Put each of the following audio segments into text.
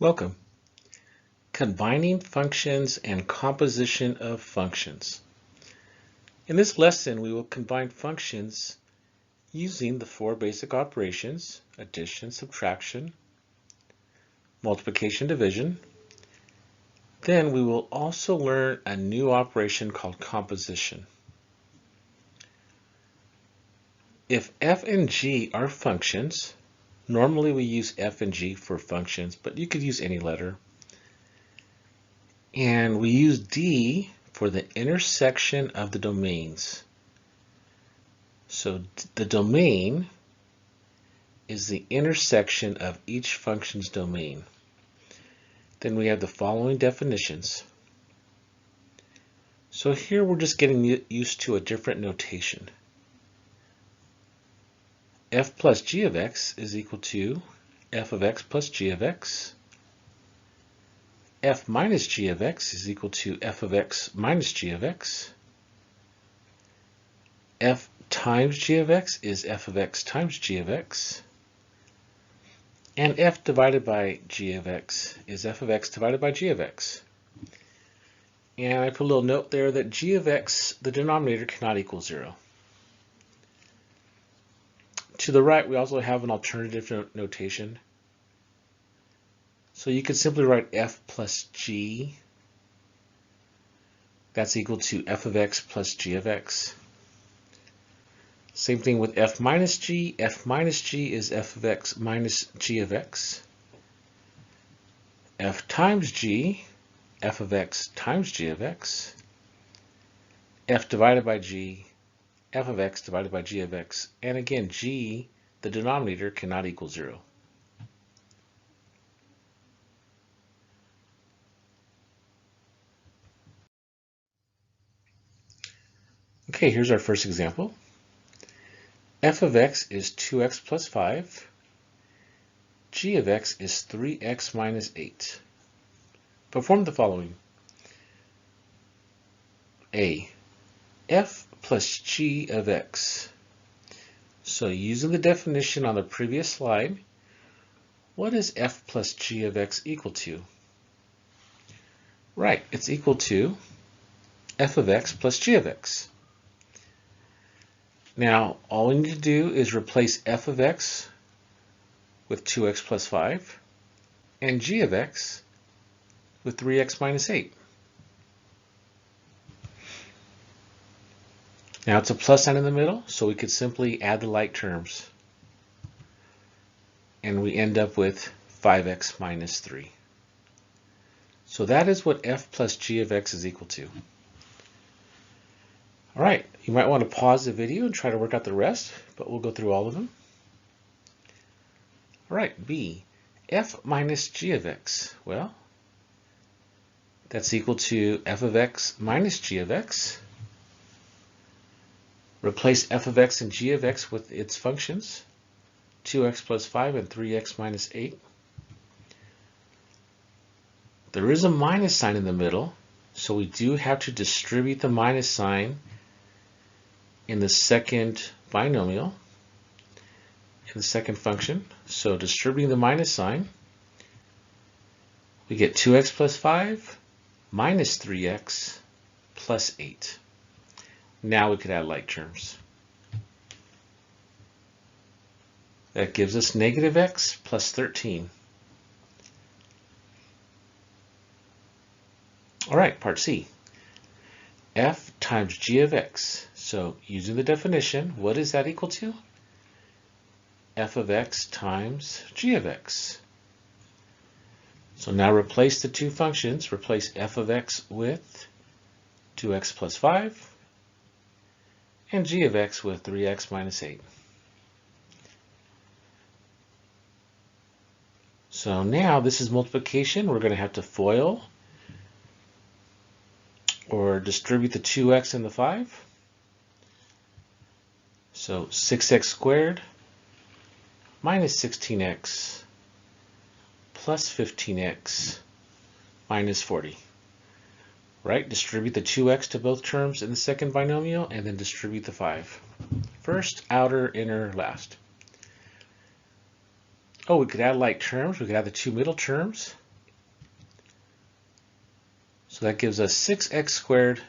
Welcome. Combining functions and composition of functions. In this lesson, we will combine functions using the four basic operations: addition, subtraction, multiplication, division. Then we will also learn a new operation called composition. If f and g are functions, normally we use f and g for functions, but you could use any letter. And we use d for the intersection of the domains. So the domain is the intersection of each function's domain. Then we have the following definitions. So here we're just getting used to a different notation. F plus g of x is equal to f of x plus g of x. F minus g of x is equal to f of x minus g of x. F times g of x is f of x times g of x. And f divided by g of x is f of x divided by g of x. And I put a little note there that g of x, the denominator, cannot equal 0. To the right, we also have an alternative notation. So you could simply write f plus g. That's equal to f of x plus g of x. Same thing with f minus g. F minus g is f of x minus g of x. F times g, f of x times g of x. F divided by g, f of x divided by g of x. And again, g, the denominator, cannot equal 0. Okay, here's our first example. F of x is 2x plus 5. G of x is 3x minus 8. Perform the following. A. F plus g of x. So using the definition on the previous slide, what is f plus g of x equal to? Right, it's equal to f of x plus g of x. Now, all we need to do is replace f of x with 2x plus 5 and g of x with 3x minus 8. Now it's a plus sign in the middle, so we could simply add the like terms. And we end up with 5x minus 3. So that is what f plus g of x is equal to. All right, you might want to pause the video and try to work out the rest, but we'll go through all of them. All right, B, f minus g of x. Well, that's equal to f of x minus g of x. Replace f of x and g of x with its functions, 2x plus 5 and 3x minus 8. There is a minus sign in the middle, so we do have to distribute the minus sign in the second binomial, in the second function. So distributing the minus sign, we get 2x plus 5 minus 3x plus 8. Now we could add like terms. That gives us negative x plus 13. All right, part C. F times g of x. So using the definition, what is that equal to? F of x times g of x. So now replace the two functions. Replace f of x with 2x plus 5 and g of x with 3x minus 8. So now this is multiplication. We're going to have to FOIL or distribute the 2x and the 5. So 6x squared minus 16x plus 15x minus 40. Right? Distribute the 2x to both terms in the second binomial and then distribute the 5. First, outer, inner, last. Oh, we could add like terms. We could add the two middle terms. So that gives us 6x squared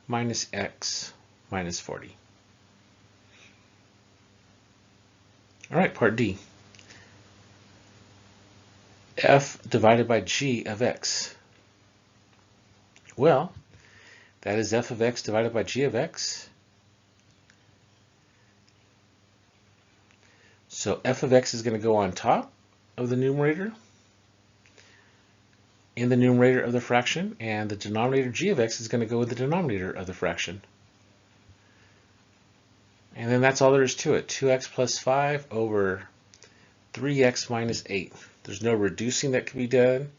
minus x minus 40. All right, part D. F divided by g of x. Well, that is f of x divided by g of x. So f of x is going to go on top of the numerator in the numerator of the fraction, and the denominator g of x is going to go in the denominator of the fraction. And then that's all there is to it. 2x plus 5 over 3x minus 8. There's no reducing that can be done.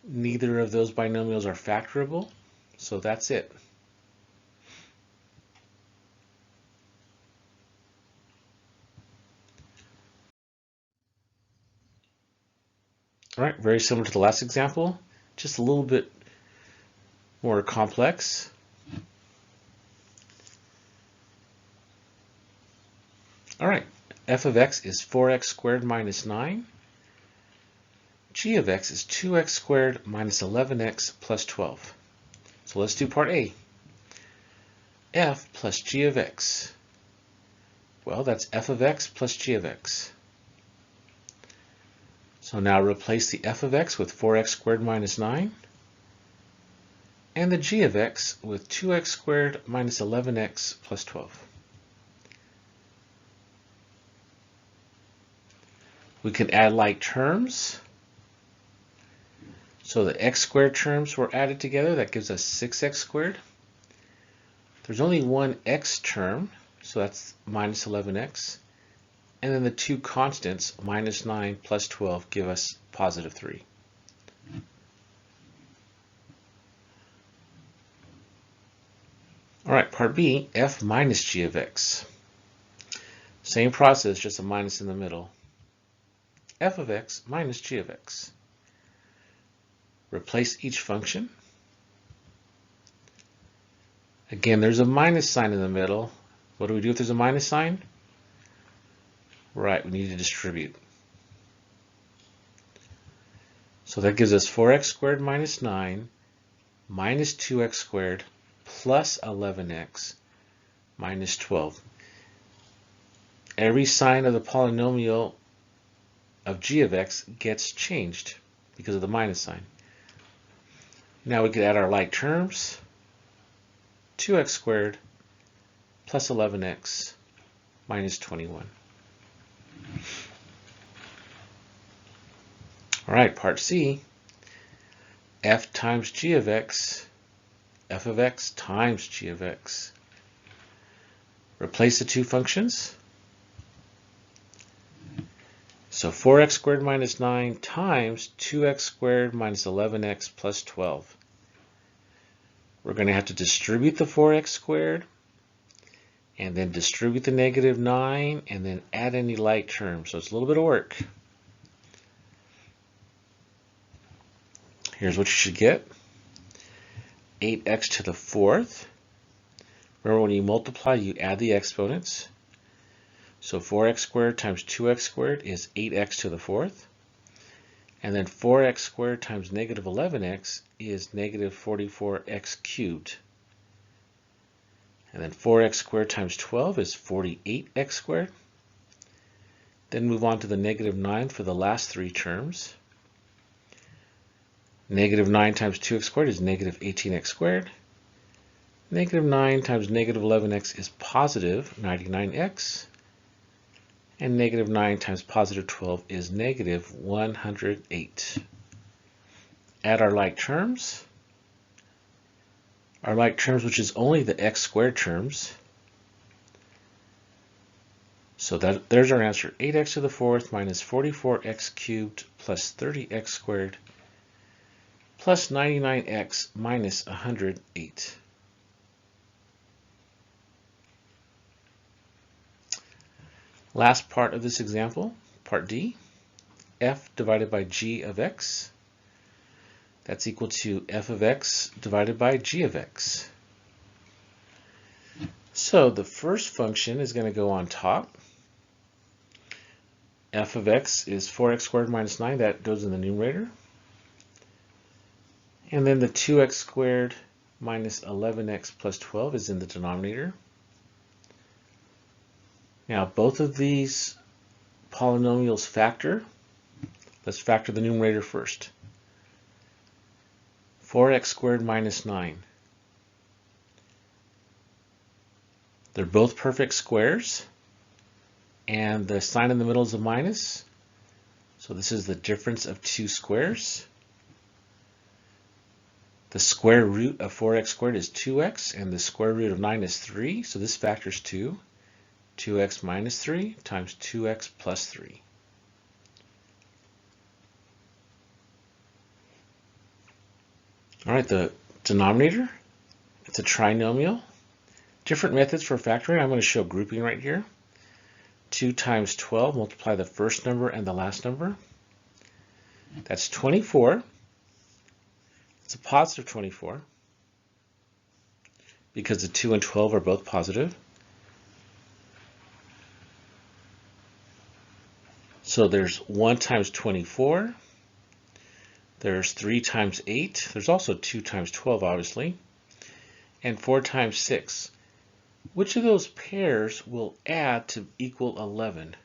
Neither of those binomials are factorable, so that's it. All right, very similar to the last example, just a little bit more complex. All right, f of x is 4x squared minus 9. G of x is 2x squared minus 11x plus 12. So let's do part A. F plus g of x. Well, that's f of x plus g of x. So now replace the f of x with 4x squared minus 9 and the g of x with 2x squared minus 11x plus 12. We can add like terms. So the x squared terms were added together. That gives us 6x squared. There's only one x term, so that's minus 11x. And then the two constants, minus 9 plus 12, give us positive 3. All right, part B, f minus g of x. Same process, just a minus in the middle. F of x minus g of x. Replace each function. Again, there's a minus sign in the middle. What do we do if there's a minus sign? Right, we need to distribute. So that gives us 4x squared minus 9 minus 2x squared plus 11x minus 12. Every sign of the polynomial of g of x gets changed because of the minus sign. Now we could add our like terms. 2x squared plus 11x minus 21. All right, part C, f times g of x, f of x times g of x. Replace the two functions. So 4x squared minus 9 times 2x squared minus 11x plus 12. We're going to have to distribute the 4x squared, and then distribute the negative 9, and then add any like terms. So it's a little bit of work. Here's what you should get. 8x to the 4th. Remember, when you multiply, you add the exponents. So 4x squared times 2x squared is 8x to the 4th. And then 4x squared times negative 11x is negative 44x cubed. And then 4x squared times 12 is 48x squared. Then move on to the negative 9 for the last three terms. Negative 9 times 2x squared is negative 18x squared. Negative 9 times negative 11x is positive 99x. And negative 9 times positive 12 is negative 108. Add our like terms. Our like terms, which is only the x squared terms. So there's our answer. 8x to the 4th minus 44x cubed plus 30x squared plus 99x minus 108. Last part of this example, part D, f divided by g of x. That's equal to f of x divided by g of x. So the first function is going to go on top. F of x is 4x squared minus 9. That goes in the numerator. And then the 2x squared minus 11x plus 12 is in the denominator. Now both of these polynomials factor. Let's factor the numerator first. 4x squared minus 9. They're both perfect squares, and the sign in the middle is a minus. So this is the difference of two squares. The square root of 4x squared is 2x, and the square root of 9 is 3, so this factors 2. 2x minus 3 times 2x plus 3. All right, the denominator, it's a trinomial. Different methods for factoring. I'm going to show grouping right here. 2 times 12, multiply the first number and the last number. That's 24. It's a positive 24 because the 2 and 12 are both positive. So there's 1 times 24. There's 3 times 8. There's also 2 times 12, obviously. And 4 times 6. Which of those pairs will add to equal 11?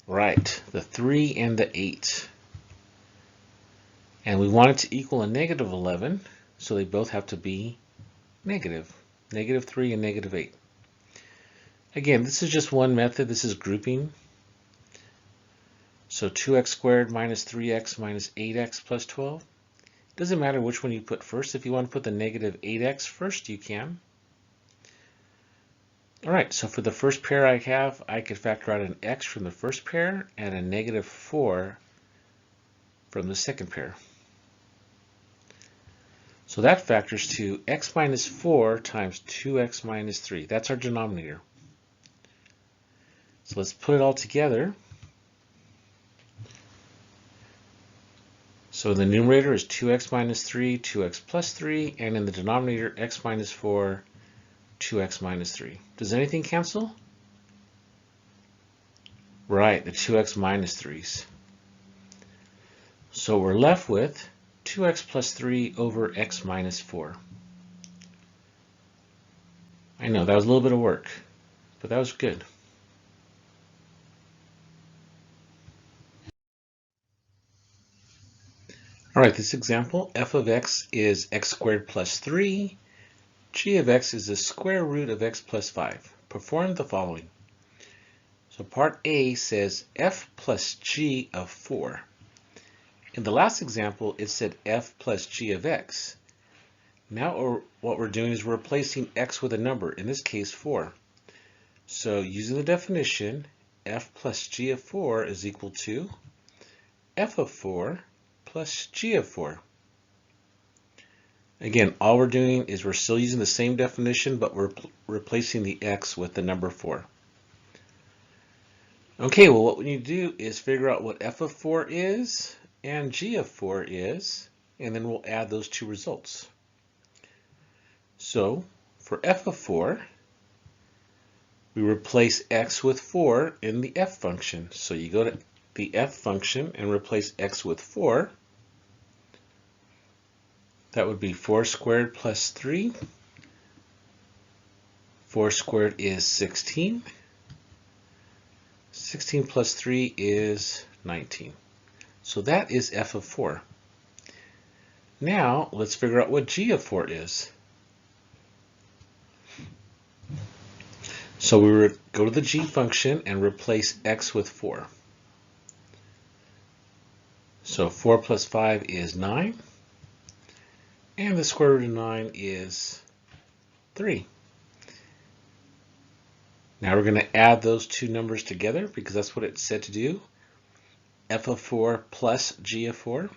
Right, the 3 and the 8. And we want it to equal a negative 11, so they both have to be negative. Negative 3 and negative 8. Again, this is just one method. This is grouping. So 2x squared minus 3x minus 8x plus 12. Doesn't matter which one you put first. If you want to put the negative 8x first, you can. All right, so for the first pair I have, I could factor out an x from the first pair and a negative 4 from the second pair. So that factors to x minus 4 times 2x minus 3. That's our denominator. So let's put it all together. So the numerator is 2x minus 3, 2x plus 3, and in the denominator, x minus 4, 2x minus 3. Does anything cancel? Right, the 2x minus 3's. So we're left with 2x plus 3 over x minus 4. I know, that was a little bit of work, but that was good. All right, this example, f of x is x squared plus 3. G of x is the square root of x plus 5. Perform the following. So part A says f plus g of 4. In the last example, it said f plus g of x. Now what we're doing is we're replacing x with a number, in this case 4. So using the definition, f plus g of 4 is equal to f of 4 plus g of 4. Again, all we're doing is we're still using the same definition, but we're replacing the x with the number 4. Okay, well what we need to do is figure out what f of 4 is and g of 4 is, and then we'll add those two results. So for f of 4, we replace x with 4 in the f function. So you go to the f function and replace x with 4. That would be 4 squared plus 3. 4 squared is 16. 16 plus 3 is 19. So that is f of 4. Now let's figure out what g of 4 is. So we would go to the g function and replace x with 4. So 4 plus 5 is 9. And the square root of 9 is 3. Now we're going to add those two numbers together because that's what it said to do. F of 4 plus g of 4.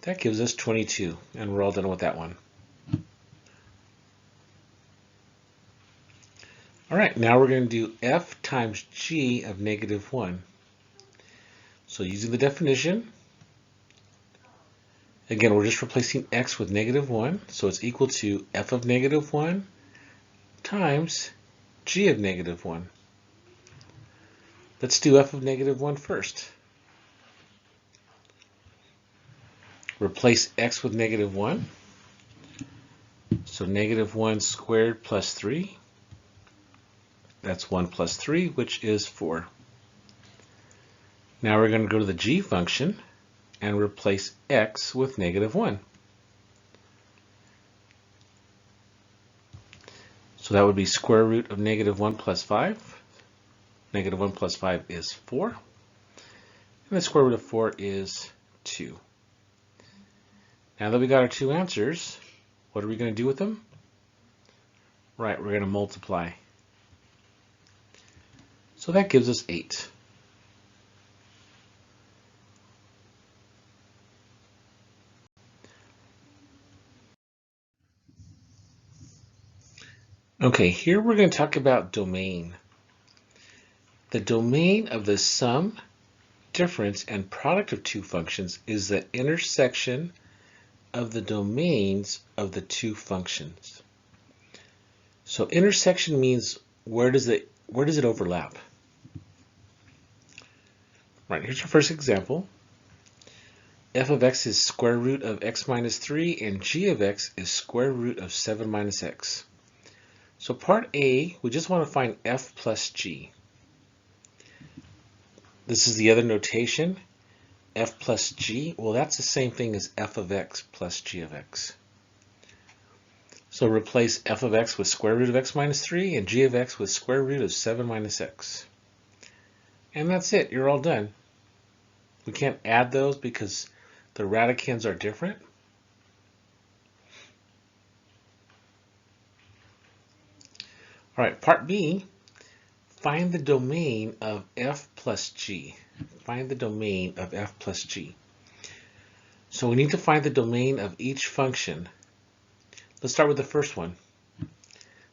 That gives us 22, and we're all done with that one. All right, now we're going to do f times g of negative 1. So using the definition, again, we're just replacing x with negative 1, so it's equal to f of negative 1 times g of negative 1. Let's do f of negative 1 first. Replace x with -1. So -1 squared plus 3. That's 1 plus 3, which is 4. Now we're going to go to the g function and replace x with -1. So that would be square root of -1 plus 5. -1 plus 5 is 4. And the square root of 4 is 2. Now that we got our two answers, what are we going to do with them? Right, we're going to multiply. So that gives us 8. Okay, here we're going to talk about domain. The domain of the sum, difference, and product of two functions is the intersection of the domains of the two functions. So intersection means where does it overlap? Right, here's our first example. F of x is square root of x minus 3 and g of x is square root of 7 minus x. So part A, we just want to find f plus g. This is the other notation, f plus g. Well, that's the same thing as f of x plus g of x. So replace f of x with square root of x minus 3 and g of x with square root of 7 minus x. And that's it, you're all done. We can't add those because the radicands are different. All right, part B, find the domain of f plus g. Find the domain of f plus g. So we need to find the domain of each function. Let's start with the first one.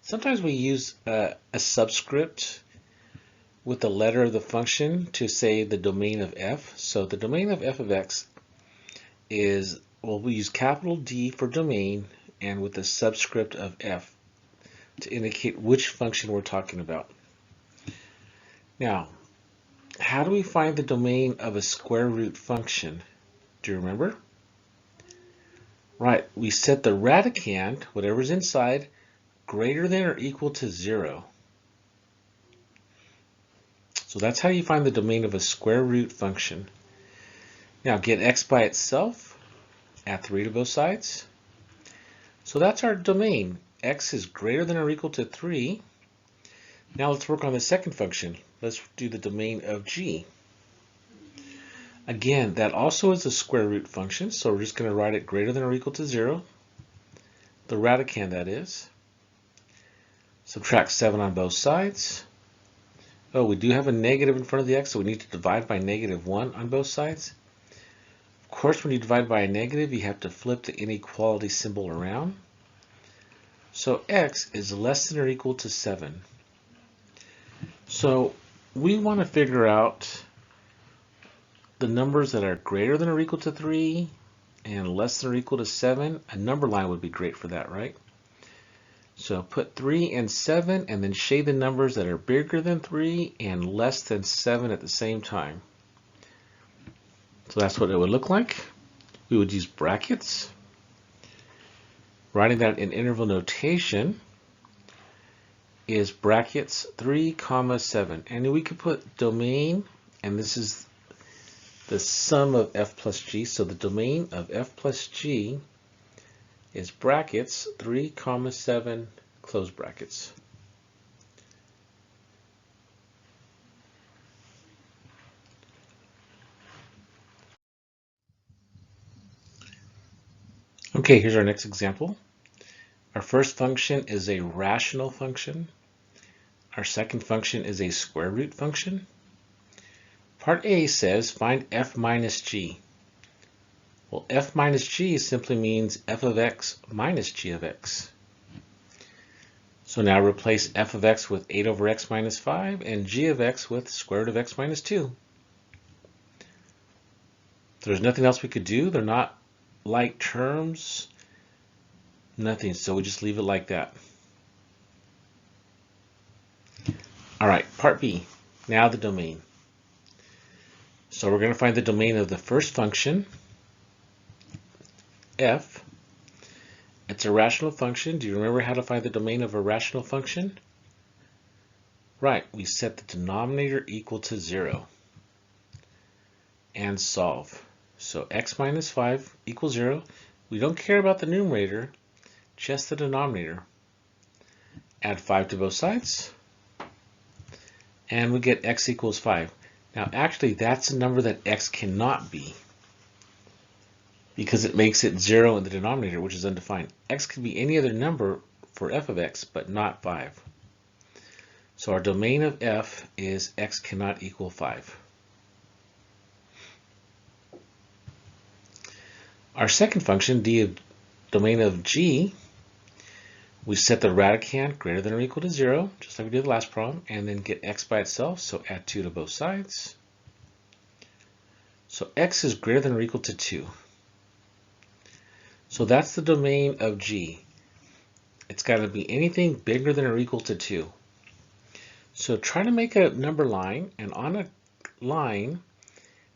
Sometimes we use a subscript with the letter of the function to say the domain of f. So the domain of f of x is, well, we use capital D for domain and with the subscript of f to indicate which function we're talking about. Now, how do we find the domain of a square root function? Do you remember? Right, we set the radicand, whatever's inside, greater than or equal to 0. So that's how you find the domain of a square root function. Now get x by itself, add 3 to both sides. So that's our domain. X is greater than or equal to 3. Now let's work on the second function. Let's do the domain of g. Again, that also is a square root function, so we're just going to write it greater than or equal to 0. The radicand, that is. Subtract 7 on both sides. Oh, we do have a negative in front of the x, so we need to divide by -1 on both sides. Of course, when you divide by a negative, you have to flip the inequality symbol around. So x is less than or equal to 7. So we want to figure out the numbers that are greater than or equal to 3 and less than or equal to 7. A number line would be great for that, right? So put 3 and 7 and then shade the numbers that are bigger than 3 and less than 7 at the same time. So that's what it would look like. We would use brackets. Writing that in interval notation is brackets 3, 7. And we could put domain, and this is the sum of f plus g. So the domain of f plus g is brackets 3, 7, close brackets. Okay, here's our next example. Our first function is a rational function. Our second function is a square root function. Part A says find f minus g. Well, f minus g simply means f of x minus g of x. So now replace f of x with 8 over x minus 5 and g of x with square root of x minus 2. There's nothing else we could do. They're not like terms. Nothing, so we just leave it like that. All right, part B. Now the domain. So we're going to find the domain of the first function. f. It's a rational function. Do you remember how to find the domain of a rational function? Right, we set the denominator equal to 0 and solve. So x minus 5 equals 0. We don't care about the numerator, just the denominator. Add 5 to both sides, and we get x equals 5. Now actually that's a number that x cannot be, because it makes it 0 in the denominator, which is undefined. X could be any other number for f of x, but not 5. So our domain of f is x cannot equal 5. Our second function, domain of g, we set the radicand greater than or equal to 0, just like we did the last problem, and then get x by itself, so add 2 to both sides. So x is greater than or equal to 2. So that's the domain of g. It's got to be anything bigger than or equal to 2. So try to make a number line, and on a line,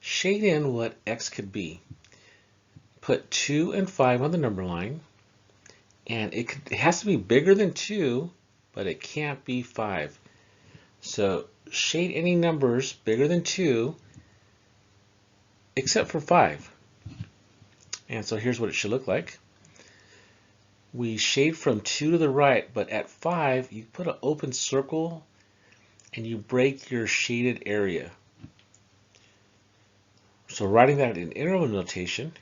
shade in what x could be. Put 2 and 5 on the number line, and it has to be bigger than 2, but it can't be 5. So shade any numbers bigger than 2, except for 5. And so here's what it should look like. We shade from 2 to the right, but at 5, you put an open circle and you break your shaded area. So writing that in interval notation,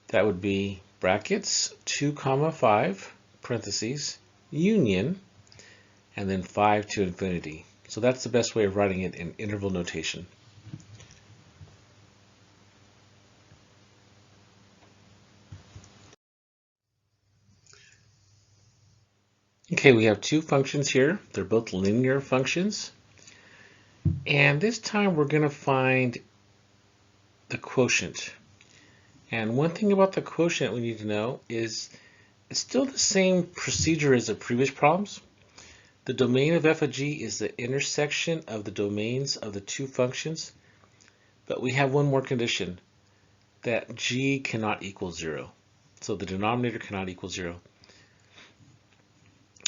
that would be brackets 2 comma 5 parentheses union and then 5 to infinity. So that's the best way of writing it in interval notation. Okay, we have two functions here. They're both linear functions. And this time we're going to find the quotient. And one thing about the quotient we need to know is it's still the same procedure as the previous problems. The domain of f of g is the intersection of the domains of the two functions. But we have one more condition, that g cannot equal 0. So the denominator cannot equal 0.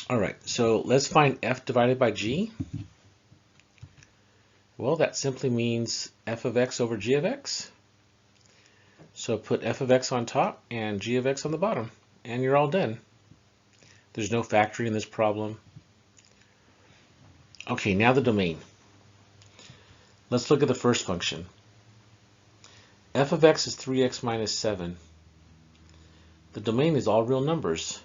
All right, so let's find f divided by g. Well, that simply means f of x over g of x. So put f of x on top and g of x on the bottom, and you're all done. There's no factoring in this problem. Okay, now the domain. Let's look at the first function. F of x is 3x minus 7. The domain is all real numbers.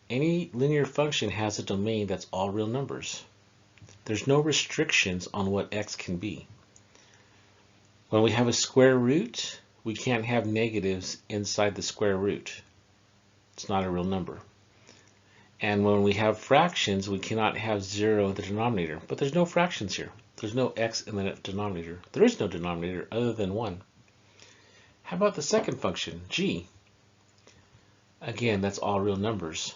Any linear function has a domain that's all real numbers. There's no restrictions on what x can be. When we have a square root, we can't have negatives inside the square root. It's not a real number. And when we have fractions, we cannot have 0 in the denominator. But there's no fractions here. There's no x in the denominator. There is no denominator other than 1. How about the second function, g? Again, that's all real numbers.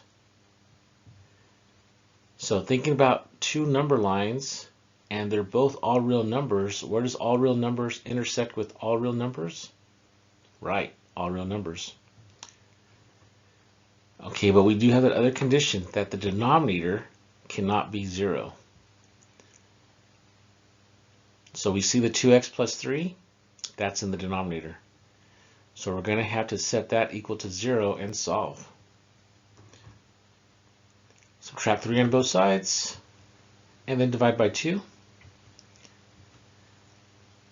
So thinking about two number lines, and they're both all real numbers, where does all real numbers intersect with all real numbers? Right, all real numbers. Okay, but we do have that other condition, that the denominator cannot be 0. So we see the 2x plus 3, that's in the denominator. So we're going to have to set that equal to 0 and solve. Subtract 3 on both sides, and then divide by 2.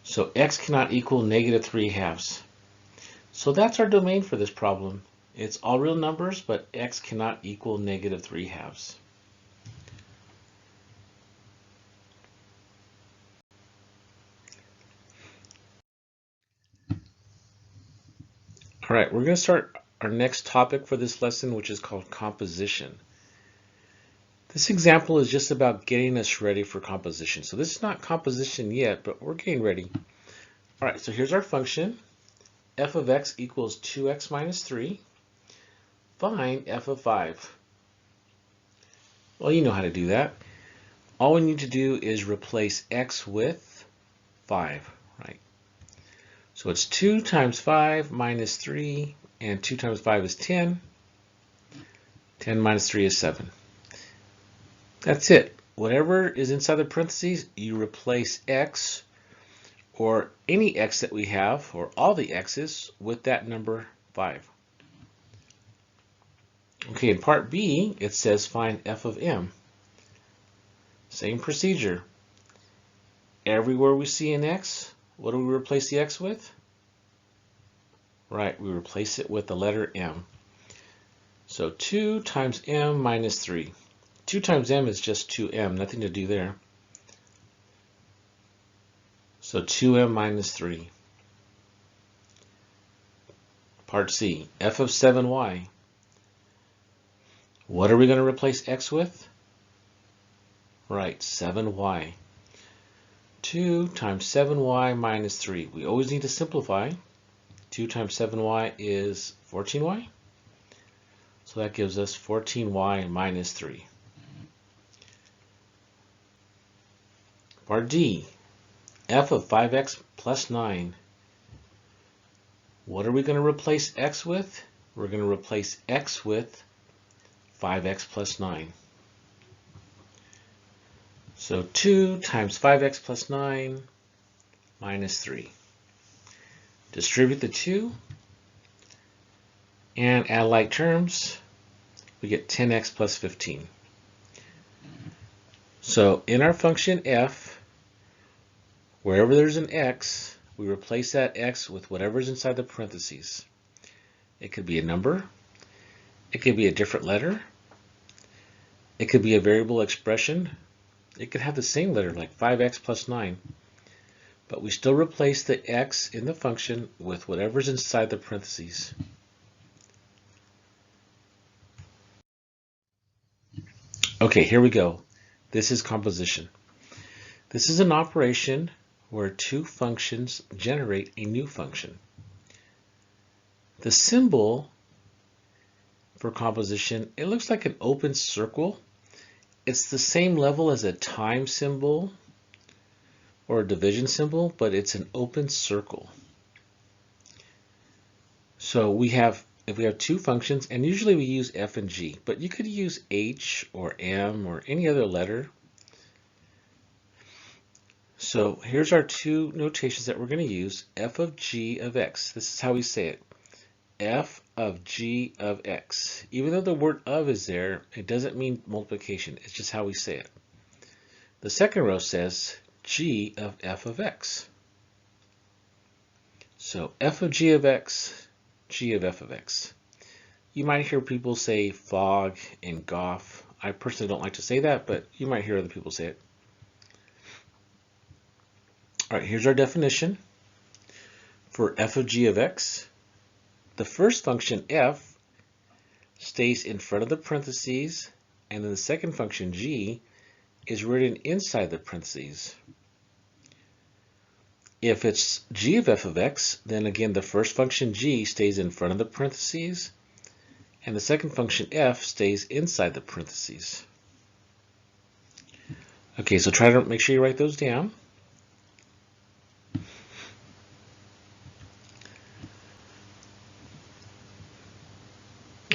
So x cannot equal negative 3/2. So that's our domain for this problem. It's all real numbers, but x cannot equal negative 3/2. All right, we're going to start our next topic for this lesson, which is called composition. This example is just about getting us ready for composition. So this is not composition yet, but we're getting ready. All right, so here's our function. F of x equals 2x minus 3. Find f of 5. Well, you know how to do that. All we need to do is replace x with 5, right? So it's 2 times 5 minus 3, and 2 times 5 is 10. 10 minus 3 is 7. That's it. Whatever is inside the parentheses, you replace x or any x that we have, or all the x's, with that number 5. Okay, in part B, it says find f of m. Same procedure. Everywhere we see an x, what do we replace the x with? Right, we replace it with the letter m. So 2 times m minus 3. 2 times m is just 2m, nothing to do there. So 2m minus 3. Part C, f of 7y. What are we going to replace x with? Right, 7y. 2 times 7y minus 3. We always need to simplify. 2 times 7y is 14y. So that gives us 14y minus 3. Part D, f of 5x plus 9. What are we going to replace x with? We're going to replace x with 5x plus 9. So 2 times 5x plus 9 minus 3. Distribute the 2 and add like terms. We get 10x plus 15. So in our function f, wherever there's an x, we replace that x with whatever's inside the parentheses. It could be a number. It could be a different letter. It could be a variable expression. It could have the same letter, like 5x plus 9. But we still replace the x in the function with whatever's inside the parentheses. Okay, here we go. This is composition. This is an operation where two functions generate a new function. The symbol for composition, it looks like an open circle. It's the same level as a time symbol or a division symbol, but it's an open circle. So if we have two functions, and usually we use f and g, but you could use h or m or any other letter. So here's our two notations that we're going to use, f of g of x. This is how we say it, f of g of x. Even though the word of is there, it doesn't mean multiplication. It's just how we say it. The second row says g of f of x. So f of g of x, g of f of x. You might hear people say fog and goff. I personally don't like to say that, but you might hear other people say it. All right, here's our definition for f of g of x. The first function f stays in front of the parentheses, and then the second function g is written inside the parentheses. If it's g of f of x, then again the first function g stays in front of the parentheses, and the second function f stays inside the parentheses. Okay, so try to make sure you write those down.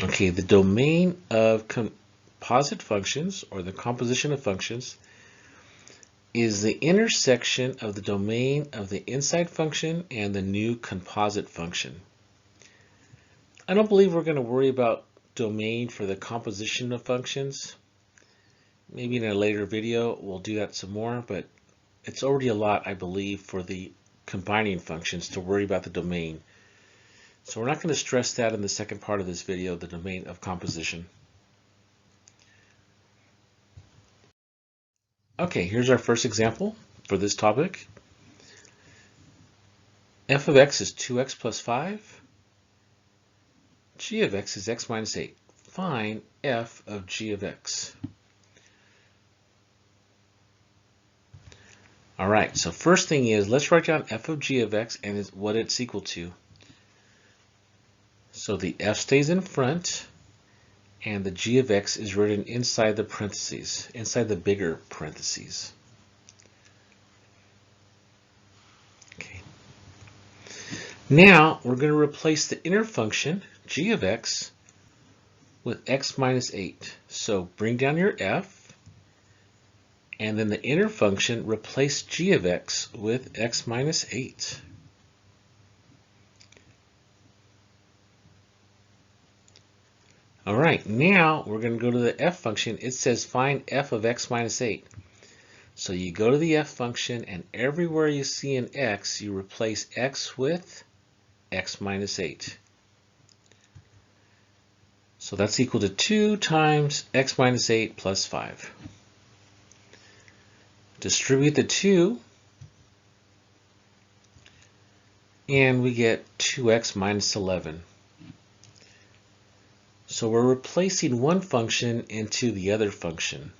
Okay, the domain of composite functions, or the composition of functions, is the intersection of the domain of the inside function and the new composite function. I don't believe we're going to worry about domain for the composition of functions. Maybe in a later video we'll do that some more, but it's already a lot, I believe, for the combining functions to worry about the domain. So we're not going to stress that in the second part of this video, the domain of composition. Okay, here's our first example for this topic. F of x is 2x plus 5. G of x is x minus 8. Find f of g of x. All right, so first thing is, let's write down f of g of x and what it's equal to. So the f stays in front, and the g of x is written inside the parentheses, inside the bigger parentheses. Okay. Now we're going to replace the inner function, g of x, with x minus 8. So bring down your f, and then the inner function, replace g of x with x minus 8. All right, now we're going to go to the f function. It says find f of x minus 8. So you go to the f function, and everywhere you see an x, you replace x with x minus 8. So that's equal to 2 times x minus 8 plus 5. Distribute the 2, and we get 2x minus 11. So we're replacing one function into the other function,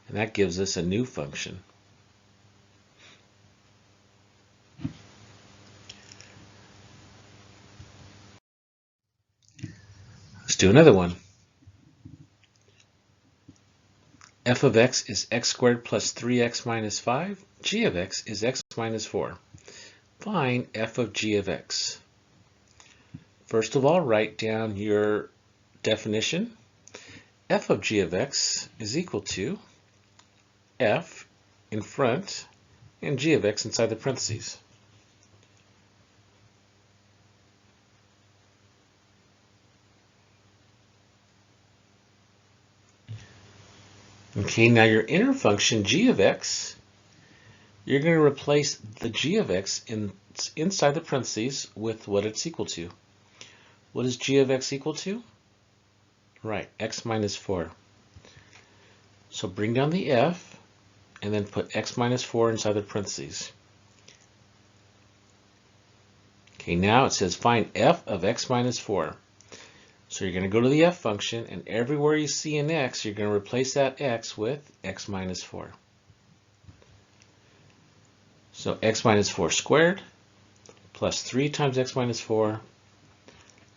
and that gives us a new function. Let's do another one. F of x is x squared plus 3x minus 5. G of x is x minus 4. Find f of g of x. First of all, write down your definition. F of g of x is equal to f in front and g of x inside the parentheses. Okay, now your inner function, g of x, you're going to replace the g of x inside the parentheses with what it's equal to. What is g of x equal to? Right, x minus 4. So bring down the f, and then put x minus 4 inside the parentheses. Okay, now it says find f of x minus 4. So you're going to go to the f function, and everywhere you see an x, you're going to replace that x with x minus 4. So x minus 4 squared plus 3 times x minus 4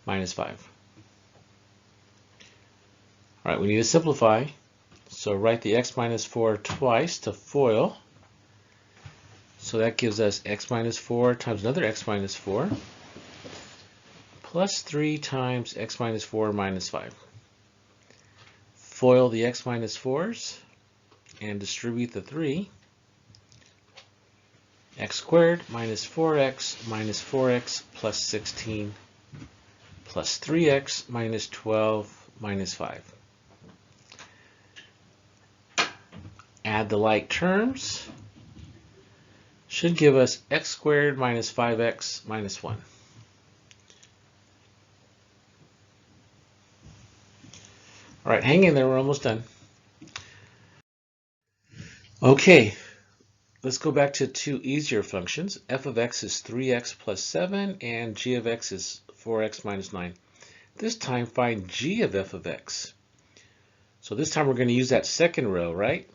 minus 5. All right, we need to simplify. So write the x minus 4 twice to FOIL. So that gives us x minus 4 times another x minus 4 plus 3 times x minus 4 minus 5. FOIL the x minus 4's and distribute the 3. X squared minus 4x plus 16 plus 3x minus 12 minus 5. Add the like terms. Should give us x squared minus 5x minus 1. All right, hang in there, we're almost done. Okay, let's go back to two easier functions. F of x is 3x plus 7, and g of x is 4x minus 9. This time, find g of f of x. So this time we're going to use that second row, right?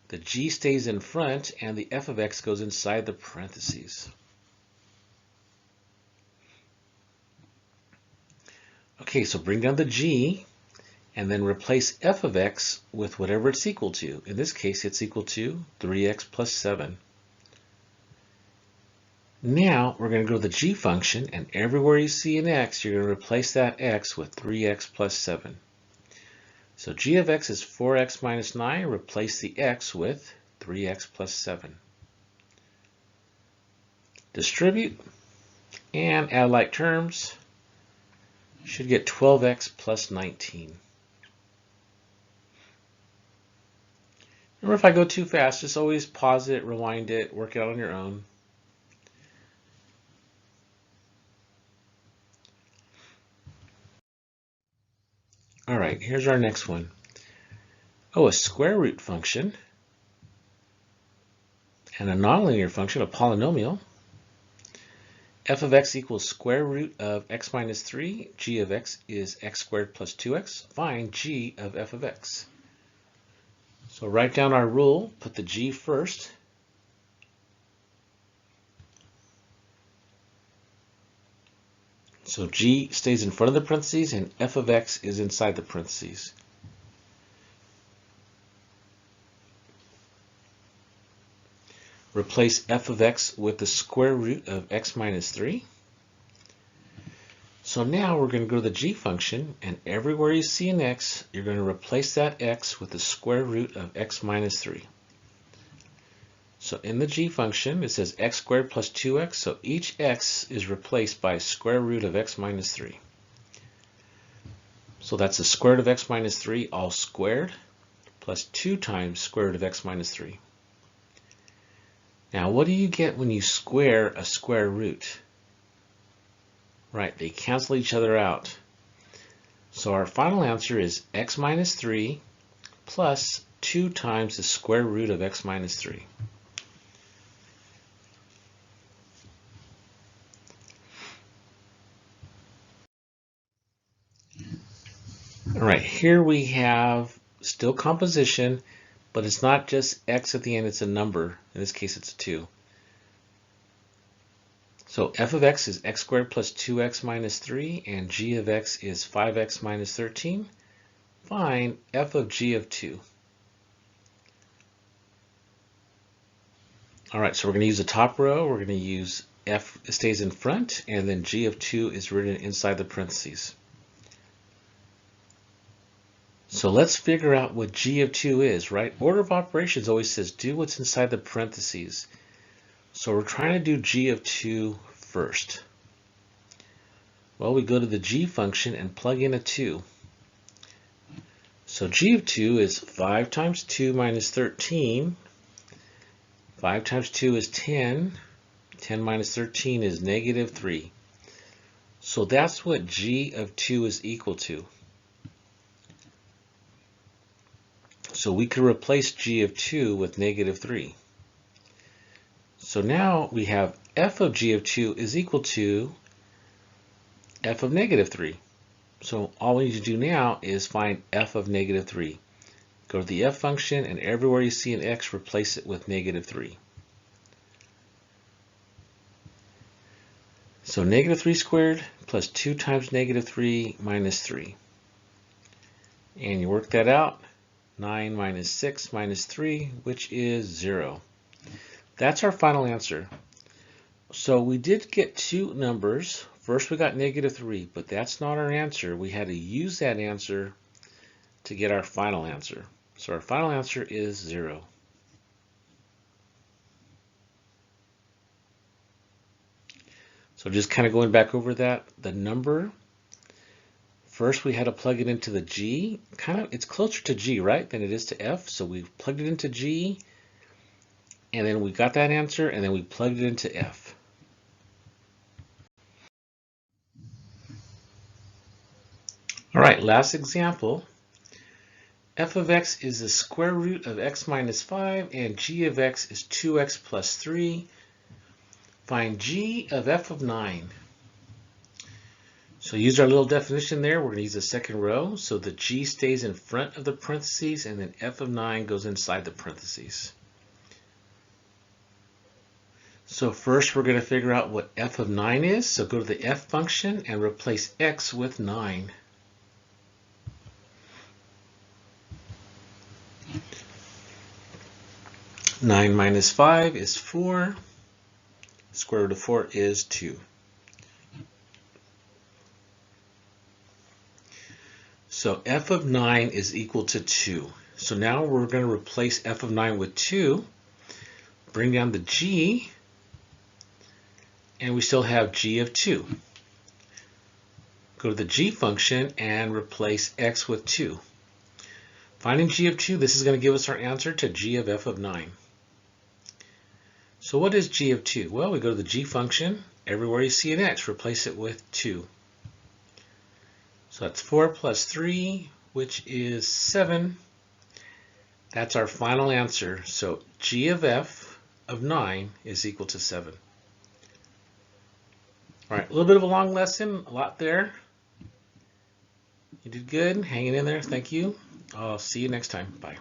The g stays in front, and the f of x goes inside the parentheses. Okay, so bring down the g, and then replace f of x with whatever it's equal to. In this case, it's equal to 3x plus 7. Now, we're going to go to the g function, and everywhere you see an x, you're going to replace that x with 3x plus 7. So g of x is 4x minus 9. Replace the x with 3x plus 7. Distribute, and add like terms. Should get 12x plus 19. Remember, if I go too fast, just always pause it, rewind it, work it out on your own. All right, here's our next one. Oh, a square root function and a nonlinear function, a polynomial. F of x equals square root of x minus 3. G of x is x squared plus 2x. Find g of f of x. So write down our rule, put the g first. So g stays in front of the parentheses, and f of x is inside the parentheses. Replace f of x with the square root of x minus 3. So now we're going to go to the g function, and everywhere you see an x, you're going to replace that x with the square root of x minus 3. So in the g function, it says x squared plus 2x, so each x is replaced by square root of x minus 3. So that's the square root of x minus 3 all squared, plus 2 times square root of x minus 3. Now what do you get when you square a square root? Right, they cancel each other out. So our final answer is x minus 3 plus 2 times the square root of x minus 3. All right, here we have still composition, but it's not just x at the end, it's a number. In this case, it's a 2. So f of x is x squared plus 2x minus 3, and g of x is 5x minus 13. Find f of g of 2. All right, so we're going to use the top row. We're going to use f stays in front, and then g of 2 is written inside the parentheses. So let's figure out what g of 2 is, right? Order of operations always says do what's inside the parentheses. So we're trying to do g of 2 first. Well, we go to the g function and plug in a 2. So g of 2 is 5 times 2 minus 13. 5 times 2 is 10. 10 minus 13 is negative 3. So that's what g of 2 is equal to. So we could replace g of 2 with negative 3. So now we have f of g of 2 is equal to f of negative 3. So all we need to do now is find f of negative 3. Go to the f function, and everywhere you see an x, replace it with negative 3. So negative 3 squared plus 2 times negative 3 minus 3. And you work that out. 9 minus 6 minus 3, which is 0. That's our final answer. So we did get two numbers. First we got negative 3, but that's not our answer. We had to use that answer to get our final answer. So our final answer is 0. So just kind of going back over that, the number, first we had to plug it into the G. It's closer to G, right, than it is to F. So we plugged it into G, and then we got that answer, and then we plugged it into F. All right, last example. F of x is the square root of x minus 5, and g of x is 2x plus 3. Find g of f of 9. So use our little definition there. We're going to use the second row. So the g stays in front of the parentheses, and then f of 9 goes inside the parentheses. So first we're going to figure out what f of 9 is. So go to the f function and replace x with 9. Nine minus 5 is 4. Square root of 4 is 2. So f of 9 is equal to 2. So now we're going to replace f of 9 with 2. Bring down the g, and we still have g of 2. Go to the g function and replace x with 2. Finding g of 2, this is going to give us our answer to g of f of 9. So what is g of 2? Well, we go to the g function. Everywhere you see an x, replace it with 2. So that's 4 plus 3, which is 7. That's our final answer. So g of f of 9 is equal to 7. All right, a little bit of a long lesson, a lot there. You did good, hanging in there, thank you. I'll see you next time, bye.